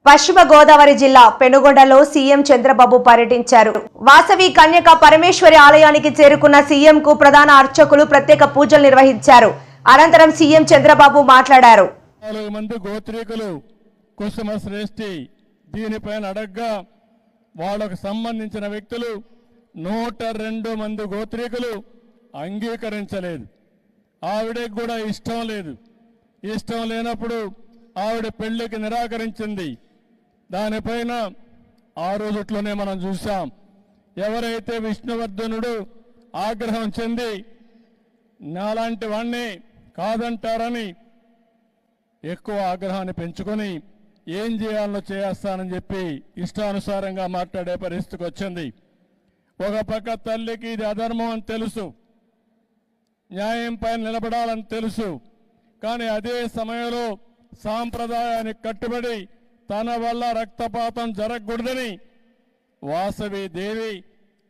పశ్చిమ గోదావరి జిల్లా పెనుగొండలో సీఎం చంద్రబాబు పర్యటించారు. వాసవి కన్యక పరమేశ్వరి ఆలయానికి చేరుకున్న సీఎంకు ప్రధాన అర్చకులు ప్రత్యేక పూజలు నిర్వహించారు. అనంతరం సీఎం చంద్రబాబు మాట్లాడారు. 4 మంది గోత్రీకులు కుసుమ శ్రేష్ఠి దీనిపైన అడగ్గా వాళ్ళకు సంబంధించిన వ్యక్తులు 102 మంది గోత్రీకులు అంగీకరించలేదు. ఆవిడకి కూడా ఇష్టం లేదు. ఇష్టం లేనప్పుడు ఆవిడ పెళ్లికి నిరాకరించింది. దానిపైన ఆ రోజుట్లోనే మనం చూసాం. ఎవరైతే విష్ణువర్ధనుడు ఆగ్రహం చెంది నాలాంటి వాణ్ణి కాదంటారని ఎక్కువ ఆగ్రహాన్ని పెంచుకొని ఏం చేయాలో చేస్తానని చెప్పి ఇష్టానుసారంగా మాట్లాడే పరిస్థితికి వచ్చింది. ఒక పక్క తల్లికి ఇది అధర్మం అని తెలుసు, న్యాయం పైన నిలబడాలని తెలుసు. కానీ అదే సమయంలో సాంప్రదాయానికి కట్టుబడి తన వల్ల రక్తపాతం జరగకూడదని వాసవి దేవి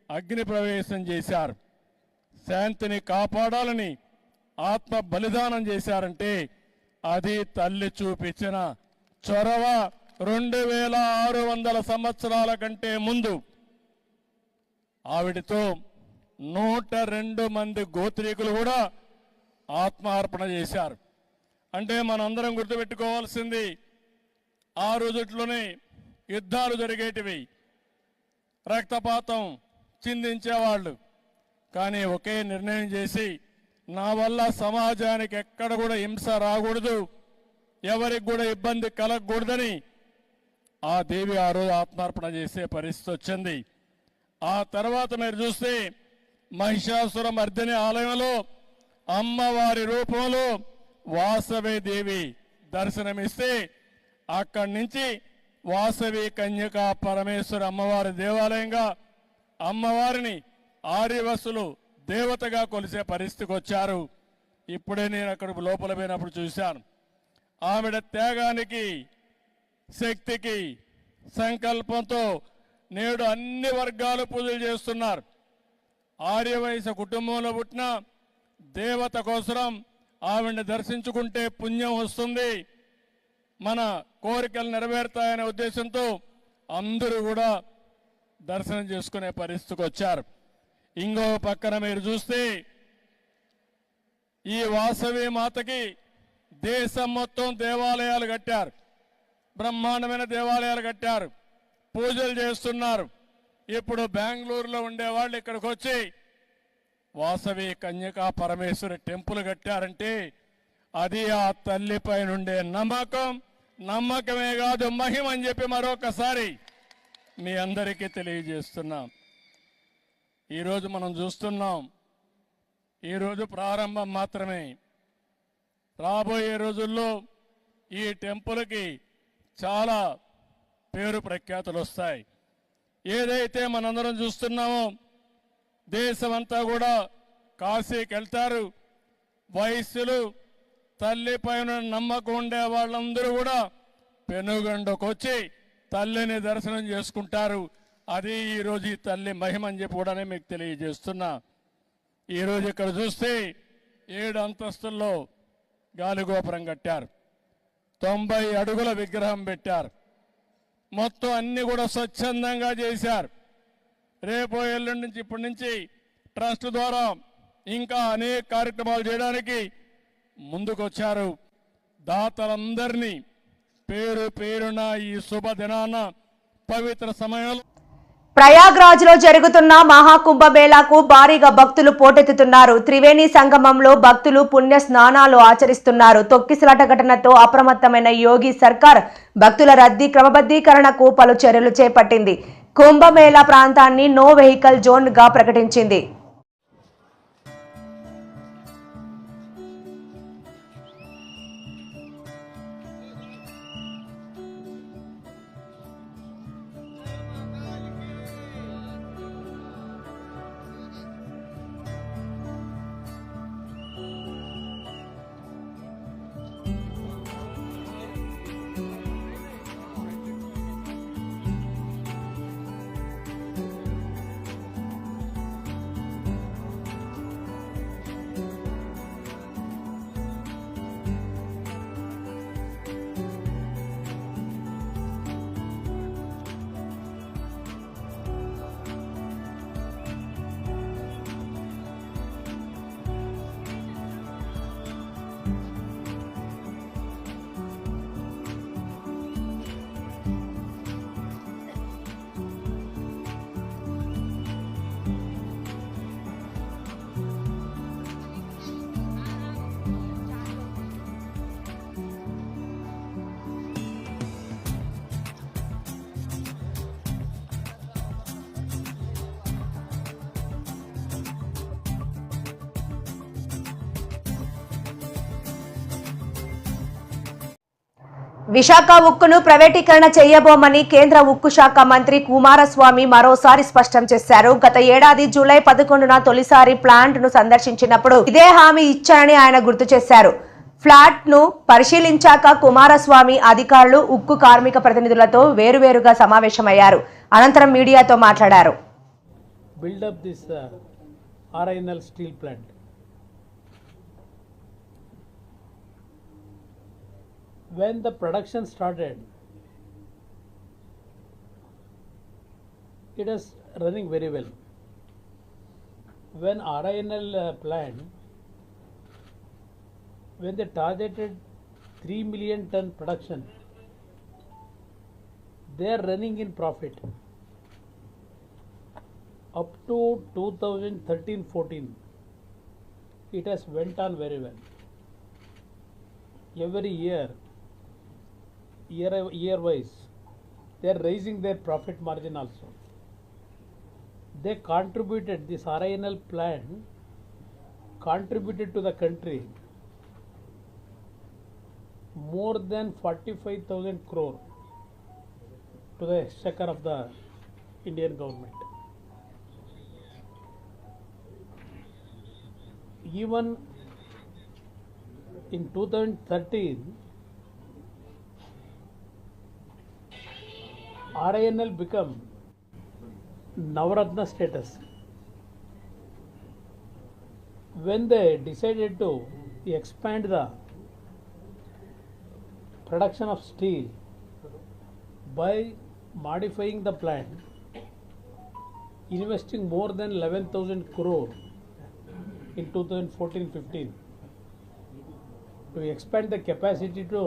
అగ్ని ప్రవేశం చేశారు. శాంతిని కాపాడాలని ఆత్మ బలిదానం చేశారంటే అది తల్లి చూపించిన చొరవ. 2600 సంవత్సరాల కంటే ముందు ఆవిడతో 102 మంది గోత్రీకులు కూడా ఆత్మార్పణ చేశారు. అంటే మనందరం గుర్తుపెట్టుకోవాల్సింది, ఆ రోజుట్లోనే యుద్ధాలు జరిగేటివి, రక్తపాతం చిందించేవాళ్ళు. కానీ ఒకే నిర్ణయం చేసి నా వల్ల సమాజానికి ఎక్కడ కూడా హింస రాకూడదు, ఎవరికి కూడా ఇబ్బంది కలగకూడదని ఆ దేవి ఆ రోజు ఆత్మార్పణ చేసే పరిస్థితి వచ్చింది. ఆ తర్వాత మీరు చూస్తే మహిషాసుర మర్దిని ఆలయంలో అమ్మవారి రూపంలో వాసవి దేవి దర్శనమిస్తే అక్కడి నుంచి వాసవి కన్యక పరమేశ్వర అమ్మవారి దేవాలయంగా అమ్మవారిని ఆర్యవసులు దేవతగా కొలిసే పరిస్థితికి వచ్చారు. ఇప్పుడే నేను అక్కడ లోపల పోయినప్పుడు చూశాను. ఆవిడ త్యాగానికి, శక్తికి, సంకల్పంతో నేడు అన్ని వర్గాలు పూజలు చేస్తున్నారు. ఆర్యవైశ్య కుటుంబంలో పుట్టిన దేవత కోసం ఆవిడని దర్శించుకుంటే పుణ్యం వస్తుంది, మన కోరికలు నెరవేరుతాయనే ఉద్దేశంతో అందరూ కూడా దర్శనం చేసుకునే పరిస్థితికి వచ్చారు. ఇంకో పక్కన మీరు చూస్తే ఈ వాసవి మాతకి దేశం మొత్తం దేవాలయాలు కట్టారు, బ్రహ్మాండమైన దేవాలయాలు కట్టారు, పూజలు చేస్తున్నారు. ఇప్పుడు బెంగళూరులో ఉండేవాళ్ళు ఇక్కడికి వచ్చి వాసవి కన్యకా పరమేశ్వరి టెంపుల్ కట్టారంటే అది ఆ తల్లిపై నుండే నమ్మకమే కాదు మహిమ అని చెప్పి మరొకసారి మీ అందరికీ తెలియజేస్తున్నాం. ఈరోజు మనం చూస్తున్నాం, ఈరోజు ప్రారంభం మాత్రమే. రాబోయే రోజుల్లో ఈ టెంపుల్కి చాలా పేరు ప్రఖ్యాతులు వస్తాయి. ఏదైతే మనందరం చూస్తున్నామో దేశమంతా కూడా కాశీకి వెళ్తారు. వైశ్యులు, తల్లి పైన నమ్మకం ఉండే వాళ్ళందరూ కూడా పెనుగొండకు వచ్చి తల్లిని దర్శనం చేసుకుంటారు. అది ఈరోజు ఈ తల్లి మహిమ అని చెప్పి కూడా మీకు తెలియజేస్తున్నా. ఈరోజు ఇక్కడ చూస్తే 7 అంతస్తుల్లో గాలిగోపురం కట్టారు, 90 అడుగుల విగ్రహం పెట్టారు, మొత్తం అన్ని కూడా స్వచ్ఛందంగా చేశారు. రేపు ఎల్లుండి నుంచి ఇప్పటి నుంచి ట్రస్ట్ ద్వారా ఇంకా అనేక కార్యక్రమాలు చేయడానికి ముందుకొచ్చారు. దాతలందరినీ పేరు పేరున ఈ శుభదినాన పవిత్ర సమయంలో ప్రయాగ్రాజ్ లో జరుగుతున్న మహాకుంభమేళాకు భారీగా భక్తులు పోటెత్తుతున్నారు. త్రివేణి సంగమంలో భక్తులు పుణ్య స్నానాలు ఆచరిస్తున్నారు. తొక్కిసలాట ఘటనతో అప్రమత్తమైన యోగి సర్కార్ భక్తుల రద్దీ క్రమబద్ధీకరణకు పలు చర్యలు చేపట్టింది. కుంభమేళా ప్రాంతాన్ని నో వెహికల్ జోన్ గా ప్రకటించింది. విశాఖ ఉక్కును ప్రైవేటీకరణ చేయబోమని కేంద్ర ఉక్కు శాఖ మంత్రి కుమారస్వామి మరోసారి స్పష్టం చేశారు. గత ఏడాది జూలై 11న తొలిసారి ప్లాంట్ ను సందర్శించినప్పుడు ఇదే హామీ ఇచ్చారని ఆయన గుర్తు చేశారు. ఫ్లాట్ ను పరిశీలించాక కుమారస్వామి అధికారులు ఉక్కు కార్మిక ప్రతినిధులతో వేరువేరుగా సమావేశమయ్యారు. అనంతరం మీడియాతో మాట్లాడారు. build up this RINL steel plant. When the production started, it is running very well. When RINL plant, when they targeted 3 million ton production, they are running in profit. Up to 2013-14, it has went on very well. Every year wise, they are raising their profit margin also. They contributed, this RINL plant contributed to the country more than 45,000 crore to the exchequer of the Indian government. Even in 2013, RINL become Navaratna status. When they decided to expand the production of steel by modifying the plant, investing more than 11,000 crore in 2014-15 to expand the capacity to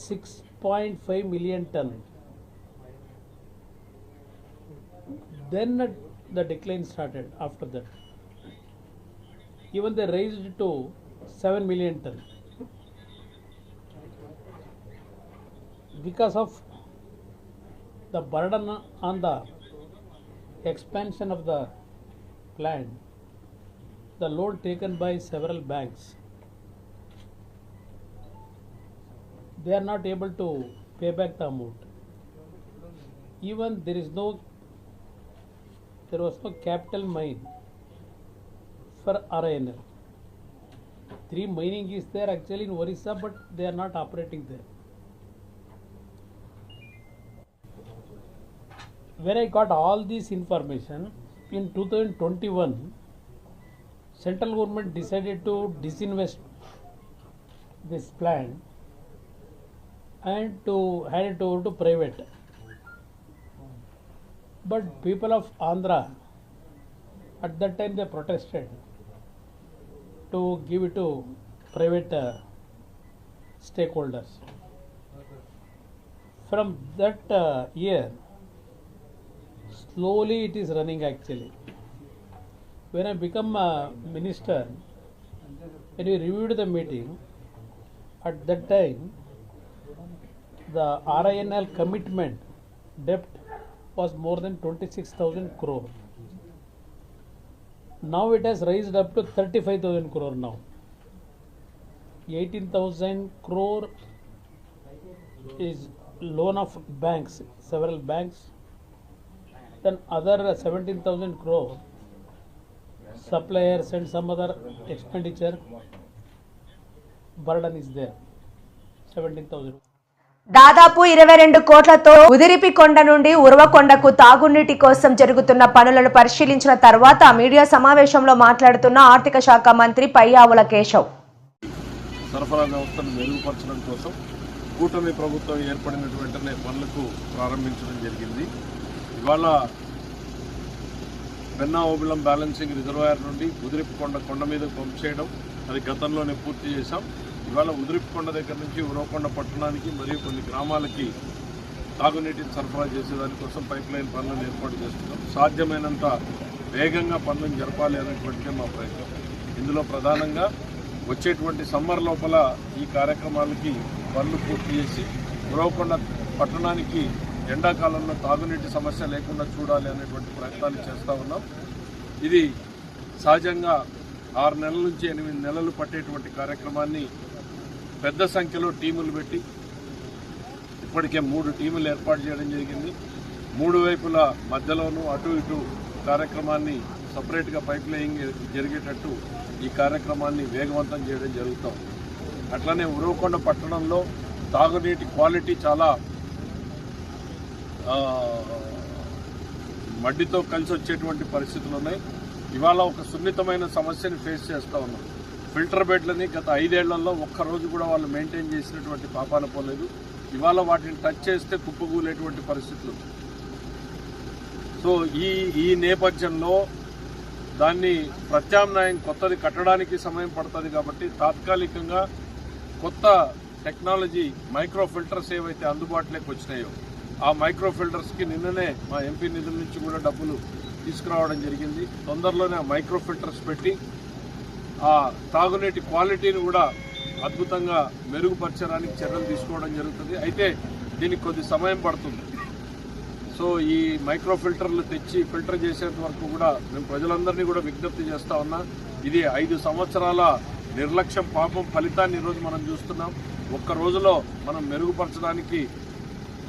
6.5 million ton. Then the decline started after that. Even they raised it to 7 million ton. Because of the burden on the expansion of the plant, the loan taken by several banks, they are not able to pay back the amount. Even there was no capital mine for RINL. 3 mining is there actually in Orissa, but they are not operating there. When I got all this information, in 2021, central government decided to disinvest this plant and to hand it over to private. But people of Andhra, at that time they protested to give it to private stakeholders. From that year, slowly it is running actually. When I become a minister, when we reviewed the meeting, at that time the RINL commitment debt was more than 26,000 crore. Now it has raised up to 35,000 crore now. 18,000 crore is loan of banks, several banks. Then other 17,000 crore suppliers and some other expenditure burden is there. 17,000. దాదాపు 22 కోట్లతో ఉదిరిపికొండ నుండి ఉరవకొండకు తాగునీటి కోసం జరుగుతున్న పనులను పరిశీలించిన తర్వాత media సమావేశంలో మాట్లాడుతున్న ఆర్థిక శాఖ మంత్రి పయ్యావుల కేశవ్, సరఫరా వ్యవస్థను మెరుగుపరచడం కోసం కూటమి ప్రభుత్వం ఏర్పడిన వెంటనే పనులకు ప్రారంభించడం జరిగింది. ఇవాళ పెన్నా ఓబిలం బ్యాలెన్సింగ్ రిజర్వాయర్ నుండి ఉదిరిపికొండ కొండ మీదకు పంప్ చేయడం అది గతంలోనే పూర్తి చేశాం. ఇవాళ ఉదిరిపికొండ దగ్గర నుంచి ఉరవకొండ పట్టణానికి మరియు కొన్ని గ్రామాలకి తాగునీటిని సరఫరా చేసేదానికోసం పైప్ లైన్ పనులను ఏర్పాటు చేస్తున్నాం. సాధ్యమైనంత వేగంగా పనులను జరపాలి అనేటువంటిదే మా ప్రయత్నం. ఇందులో ప్రధానంగా వచ్చేటువంటి సమ్మర్ లోపల ఈ కార్యక్రమాలకి పనులు పూర్తి చేసి ఉరవకొండ పట్టణానికి ఎండాకాలంలో తాగునీటి సమస్య లేకుండా చూడాలి అనేటువంటి ప్రయత్నాలు చేస్తూ ఉన్నాం. ఇది సహజంగా 6 నెలల నుంచి 8 నెలలు పట్టేటువంటి కార్యక్రమాన్ని పెద్ద సంఖ్యలో టీములు పెట్టి ఇప్పటికే 3 టీములు ఏర్పాటు చేయడం జరిగింది. 3 వైపుల మధ్యలోనూ అటు ఇటు కార్యక్రమాన్ని సపరేట్గా పైప్ లైనింగ్ జరిగేటట్టు ఈ కార్యక్రమాన్ని వేగవంతం చేయడం జరుగుతాం. అట్లనే ఉరవకొండ పట్టణంలో తాగునీటి క్వాలిటీ చాలా మడ్డితో కలిసి వచ్చేటువంటి పరిస్థితులు ఉన్నాయి. ఇవాళ ఒక సున్నితమైన సమస్యని ఫేస్ చేస్తూ ఉన్నాం. ఫిల్టర్ బెడ్లని గత 5 ఏళ్లలో ఒక్కరోజు కూడా వాళ్ళు మెయింటైన్ చేసినటువంటి పాపాన పోలేదు. ఇవాళ వాటిని టచ్ చేస్తే కుప్పకూలేటువంటి పరిస్థితులు. సో ఈ నేపథ్యంలో దాన్ని ప్రత్యామ్నాయం కొత్తది కట్టడానికి సమయం పడుతుంది కాబట్టి తాత్కాలికంగా కొత్త టెక్నాలజీ మైక్రో ఫిల్టర్స్ ఏవైతే అందుబాటులోకి వచ్చినాయో ఆ మైక్రో ఫిల్టర్స్కి నిన్ననే మా ఎంపీ నిధుల నుంచి కూడా డబ్బులు తీసుకురావడం జరిగింది. తొందరలోనే ఆ మైక్రో ఫిల్టర్స్ పెట్టి ఆ తాగునీటి క్వాలిటీని కూడా అద్భుతంగా మెరుగుపరచడానికి చర్యలు తీసుకోవడం జరుగుతుంది. అయితే దీనికి కొద్ది సమయం పడుతుంది. సో ఈ మైక్రో ఫిల్టర్లు తెచ్చి ఫిల్టర్ చేసేంత వరకు కూడా మేము ప్రజలందరినీ కూడా విజ్ఞప్తి చేస్తూ ఉన్నా. ఇది 5 సంవత్సరాల నిర్లక్ష్యం పాపం ఫలితాన్ని ఈరోజు మనం చూస్తున్నాం. ఒక్క రోజులో మనం మెరుగుపరచడానికి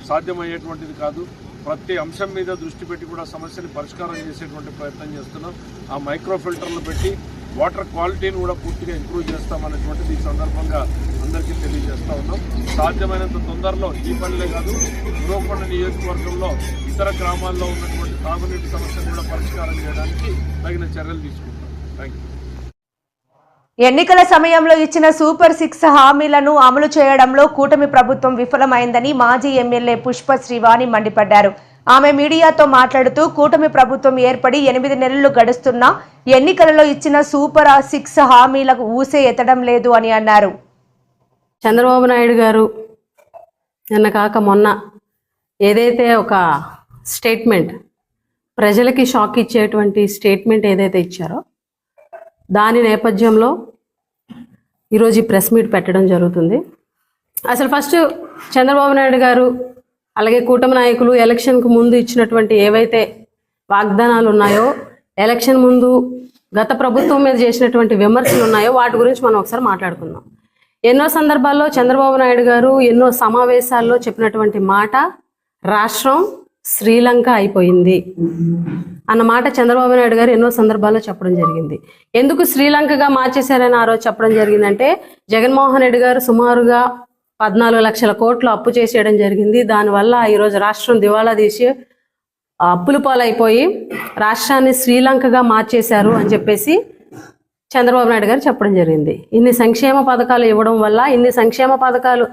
సాధ్యమయ్యేటువంటిది కాదు. ప్రతి అంశం మీద దృష్టి పెట్టి కూడా సమస్యని పరిష్కారం చేసేటువంటి ప్రయత్నం చేస్తున్నాం. ఆ మైక్రో ఫిల్టర్లు పెట్టి వాటర్ క్వాలిటీని కూడా పూర్తిగా ఇంప్రూవ్ చేస్తామనేటువంటిది ఈ సందర్భంగా అందరికీ తెలియజేస్తూ ఉన్నాం. సాధ్యమైనంత తొందరలో ఈ పనిలే కాదు, ఉరవకొండ నియోజకవర్గంలో ఇతర గ్రామాల్లో ఉన్నటువంటి తాగునీటి సమస్యను కూడా పరిష్కారం చేయడానికి తగిన చర్యలు తీసుకుంటాం. Thank you. ఎన్నికల సమయంలో ఇచ్చిన సూపర్ 6 హామీలను అమలు చేయడంలో కూటమి ప్రభుత్వం విఫలమైందని మాజీ ఎమ్మెల్యే పుష్ప శ్రీవాణి మండిపడ్డారు. ఆమె మీడియాతో మాట్లాడుతూ కూటమి ప్రభుత్వం ఏర్పడి 8 నెలలు గడుస్తున్నా ఎన్నికలలో ఇచ్చిన సూపర్ 6 హామీలకు ఊసే ఎత్తడం లేదు అని అన్నారు. చంద్రబాబు నాయుడు గారు నిన్న కాక మొన్న ఏదైతే ఒక స్టేట్మెంట్ ప్రజలకి షాక్ ఇచ్చేటువంటి స్టేట్మెంట్ ఏదైతే ఇచ్చారో దాని నేపథ్యంలో ఈరోజు ఈ ప్రెస్ మీట్ పెట్టడం జరుగుతుంది. అసలు ఫస్ట్ చంద్రబాబు నాయుడు గారు అలాగే కూటమి నాయకులు ఎలక్షన్కు ముందు ఇచ్చినటువంటి ఏవైతే వాగ్దానాలు ఉన్నాయో, ఎలక్షన్ ముందు గత ప్రభుత్వం మీద చేసినటువంటి విమర్శలు ఉన్నాయో వాటి గురించి మనం ఒకసారి మాట్లాడుకుందాం. ఎన్నో సందర్భాల్లో చంద్రబాబు నాయుడు గారు ఎన్నో సమావేశాల్లో చెప్పినటువంటి మాట రాష్ట్రం శ్రీలంక అయిపోయింది అన్న మాట చంద్రబాబు నాయుడు గారు ఎన్నో సందర్భాల్లో చెప్పడం జరిగింది. ఎందుకు శ్రీలంకగా మార్చేశారని ఆ రోజు చెప్పడం జరిగిందంటే జగన్మోహన్ రెడ్డి గారు సుమారుగా 14 లక్షల కోట్లు అప్పు చేసేయడం జరిగింది. దానివల్ల ఈరోజు రాష్ట్రం దివాళా తీసి అప్పుల పాలైపోయి రాష్ట్రాన్ని శ్రీలంకగా మార్చేశారు అని చెప్పేసి చంద్రబాబు నాయుడు గారు చెప్పడం జరిగింది. ఇన్ని సంక్షేమ పథకాలు ఇవ్వడం వల్ల, ఇన్ని సంక్షేమ పథకాలు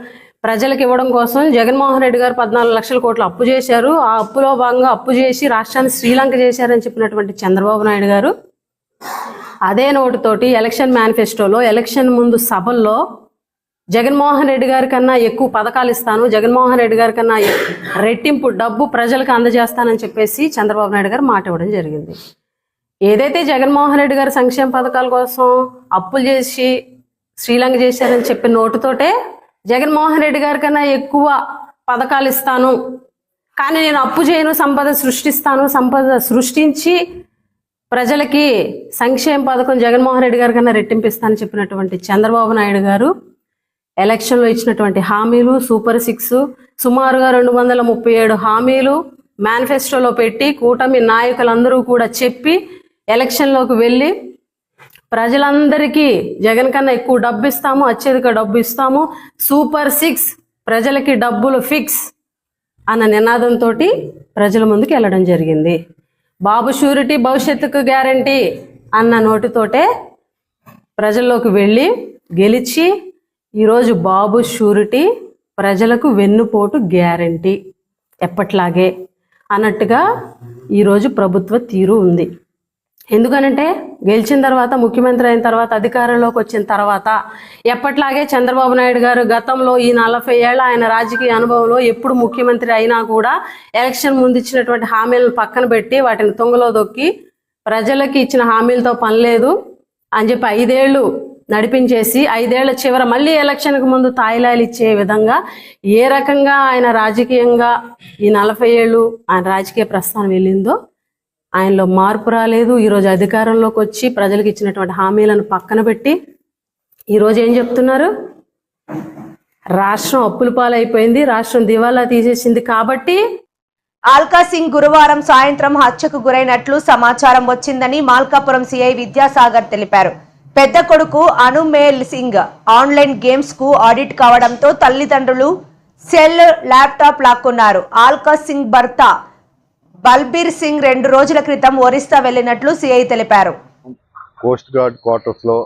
ప్రజలకు ఇవ్వడం కోసం జగన్మోహన్ రెడ్డి గారు 14 లక్షల కోట్లు అప్పు చేశారు. ఆ అప్పులో భాగంగా అప్పు చేసి రాష్ట్రాన్ని శ్రీలంక చేశారని చెప్పినటువంటి చంద్రబాబు నాయుడు గారు అదే నోటుతోటి ఎలక్షన్ మేనిఫెస్టోలో ఎలక్షన్ ముందు సభల్లో జగన్మోహన్ రెడ్డి గారి కన్నా ఎక్కువ పథకాలు ఇస్తాను, జగన్మోహన్ రెడ్డి గారి కన్నా రెట్టింపు డబ్బు ప్రజలకు అందజేస్తానని చెప్పేసి చంద్రబాబు నాయుడు గారు మాట ఇవ్వడం జరిగింది. ఏదైతే జగన్మోహన్ రెడ్డి గారు సంక్షేమ పథకాల కోసం అప్పులు చేసి శ్రీలంక చేశారని చెప్పిన నోటుతోటే జగన్మోహన్ రెడ్డి గారి కన్నా ఎక్కువ పథకాలు ఇస్తాను, కానీ నేను అప్పు చేయను, సంపద సృష్టిస్తాను, సంపద సృష్టించి ప్రజలకి సంక్షేమ పథకం జగన్మోహన్ రెడ్డి గారి కన్నా రెట్టింపిస్తానని చెప్పినటువంటి చంద్రబాబు నాయుడు గారు ఎలక్షన్లో ఇచ్చినటువంటి హామీలు సూపర్ 6 సుమారుగా 237 హామీలు మేనిఫెస్టోలో పెట్టి కూటమి నాయకులందరూ కూడా చెప్పి ఎలక్షన్లోకి వెళ్ళి ప్రజలందరికీ జగన్ కన్నా ఎక్కువ డబ్బు ఇస్తాము, అత్యధిక డబ్బు ఇస్తాము, సూపర్ 6 ప్రజలకి డబ్బులు ఫిక్స్ అన్న నినాదంతో ప్రజల ముందుకు వెళ్ళడం జరిగింది. బాబు షూరిటీ భవిష్యత్తుకు గ్యారంటీ అన్న నోటితోటే ప్రజల్లోకి వెళ్ళి గెలిచి ఈరోజు బాబు షూరిటీ ప్రజలకు వెన్నుపోటు గ్యారంటీ ఎప్పట్లాగే అన్నట్టుగా ఈరోజు ప్రభుత్వ తీరు ఉంది. ఎందుకనంటే గెలిచిన తర్వాత, ముఖ్యమంత్రి అయిన తర్వాత, అధికారంలోకి వచ్చిన తర్వాత ఎప్పట్లాగే చంద్రబాబు నాయుడు గారు గతంలో ఈ 40 ఏళ్ల ఆయన రాజకీయ అనుభవంలో ఎప్పుడు ముఖ్యమంత్రి అయినా కూడా ఎలక్షన్ ముందు ఇచ్చినటువంటి హామీలను పక్కన పెట్టి వాటిని తుంగలో దొక్కి ప్రజలకి ఇచ్చిన హామీలతో పని లేదు అని చెప్పి 5 ఏళ్ళు నడిపించేసి 5 ఏళ్ల చివర మళ్ళీ ఎలక్షన్కి ముందు తాయిలాలు ఇచ్చే విధంగా ఏ రకంగా ఆయన రాజకీయంగా ఈ 40 ఏళ్ళు ఆయన రాజకీయ ప్రస్థానం వెళ్ళిందో ఆయనలో మార్పు రాలేదు. ఈరోజు అధికారంలోకి వచ్చి ప్రజలకు ఇచ్చినటువంటి హామీలను పక్కన పెట్టి ఈరోజు ఏం చెప్తున్నారు? రాష్ట్రం అప్పుల పాలైపోయింది, రాష్ట్రం దివాలా తీసేసింది. కాబట్టి ఆల్కా సింగ్ గురువారం సాయంత్రం హత్యకు గురైనట్లు సమాచారం వచ్చిందని మార్కాపురం సిఐ విద్యాసాగర్ తెలిపారు. పెద్ద కొడుకు అనుమేల్ సింగ్ ఆన్లైన్ గేమ్స్ కు ఆడిట్ కావడంతో తల్లిదండ్రులు సెల్, ల్యాప్టాప్ లాక్కున్నారు. ఆల్కా సింగ్ భర్త బల్బీర్ సింగ్ 2 రోజుల క్రితం ఒరిస్సా వెళ్లినట్లు సిఐ తెలిపారు. కోస్ట్ గార్డ్ క్వార్టర్స్ లో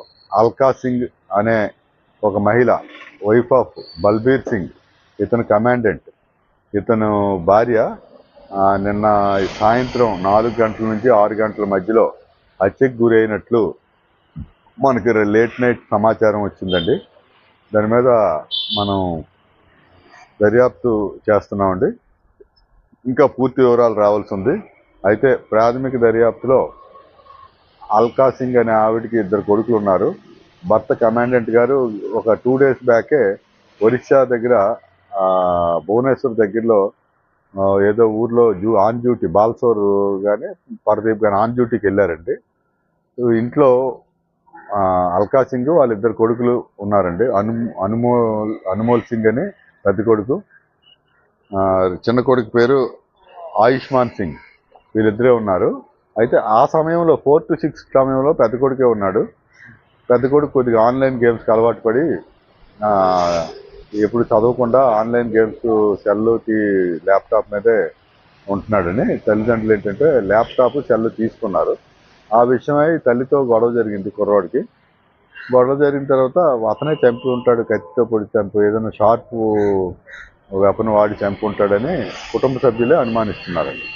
అల్కా సింగ్ అనే ఒక మహిళ, వైఫ్ ఆఫ్ బల్బీర్ సింగ్, ఇతను కమాండెంట్, ఇతను భార్య నిన్న సాయంత్రం 4 గంటల నుంచి 6 గంటల మధ్యలో హత్యకు గురైనట్లు మనకి లేట్ నైట్ సమాచారం వచ్చిందండి. దాని మీద మనం దర్యాప్తు చేస్తున్నామండి. ఇంకా పూర్తి వివరాలు రావాల్సి ఉంది. అయితే ప్రాథమిక దర్యాప్తులో అల్కా సింగ్ అనే ఆవిడికి 2 కొడుకులు ఉన్నారు. భర్త కమాండెంట్ గారు ఒక 2 days బ్యాకే ఒరిస్సా దగ్గర భువనేశ్వర్ దగ్గరలో ఏదో ఊర్లో ఆన్ డ్యూటీ, బాల్సోర్ కానీ పరదీప్ కానీ ఆన్ డ్యూటీకి వెళ్ళారండి. ఇంట్లో అల్కా సింగ్ వాళ్ళ 2 కొడుకులు ఉన్నారండి. అనుమోల్ సింగ్ అని పెద్ద కొడుకు, చిన్న కొడుకు పేరు ఆయుష్మాన్ సింగ్, వీళ్ళిద్దరే ఉన్నారు. అయితే ఆ సమయంలో 4 to 6 సమయంలో పెద్ద కొడుకే ఉన్నాడు. పెద్ద కొడుకు కొద్దిగా ఆన్లైన్ గేమ్స్కి అలవాటు పడి ఎప్పుడు చదవకుండా ఆన్లైన్ గేమ్స్ సెల్లుకి ల్యాప్టాప్ మీదే ఉంటున్నాడని తల్లిదండ్రులు ఏంటంటే ల్యాప్టాప్, సెల్ తీసుకున్నారు. ఆ విషయమై తల్లితో గొడవ జరిగింది కుర్రాడికి. గొడవ జరిగిన తర్వాత అతనే చంపి ఉంటాడు, కత్తితో పొడి చంపు, ఏదైనా షార్ప్ వెపన్ వాడి చంపి ఉంటాడని కుటుంబ సభ్యులే అనుమానిస్తున్నారండి.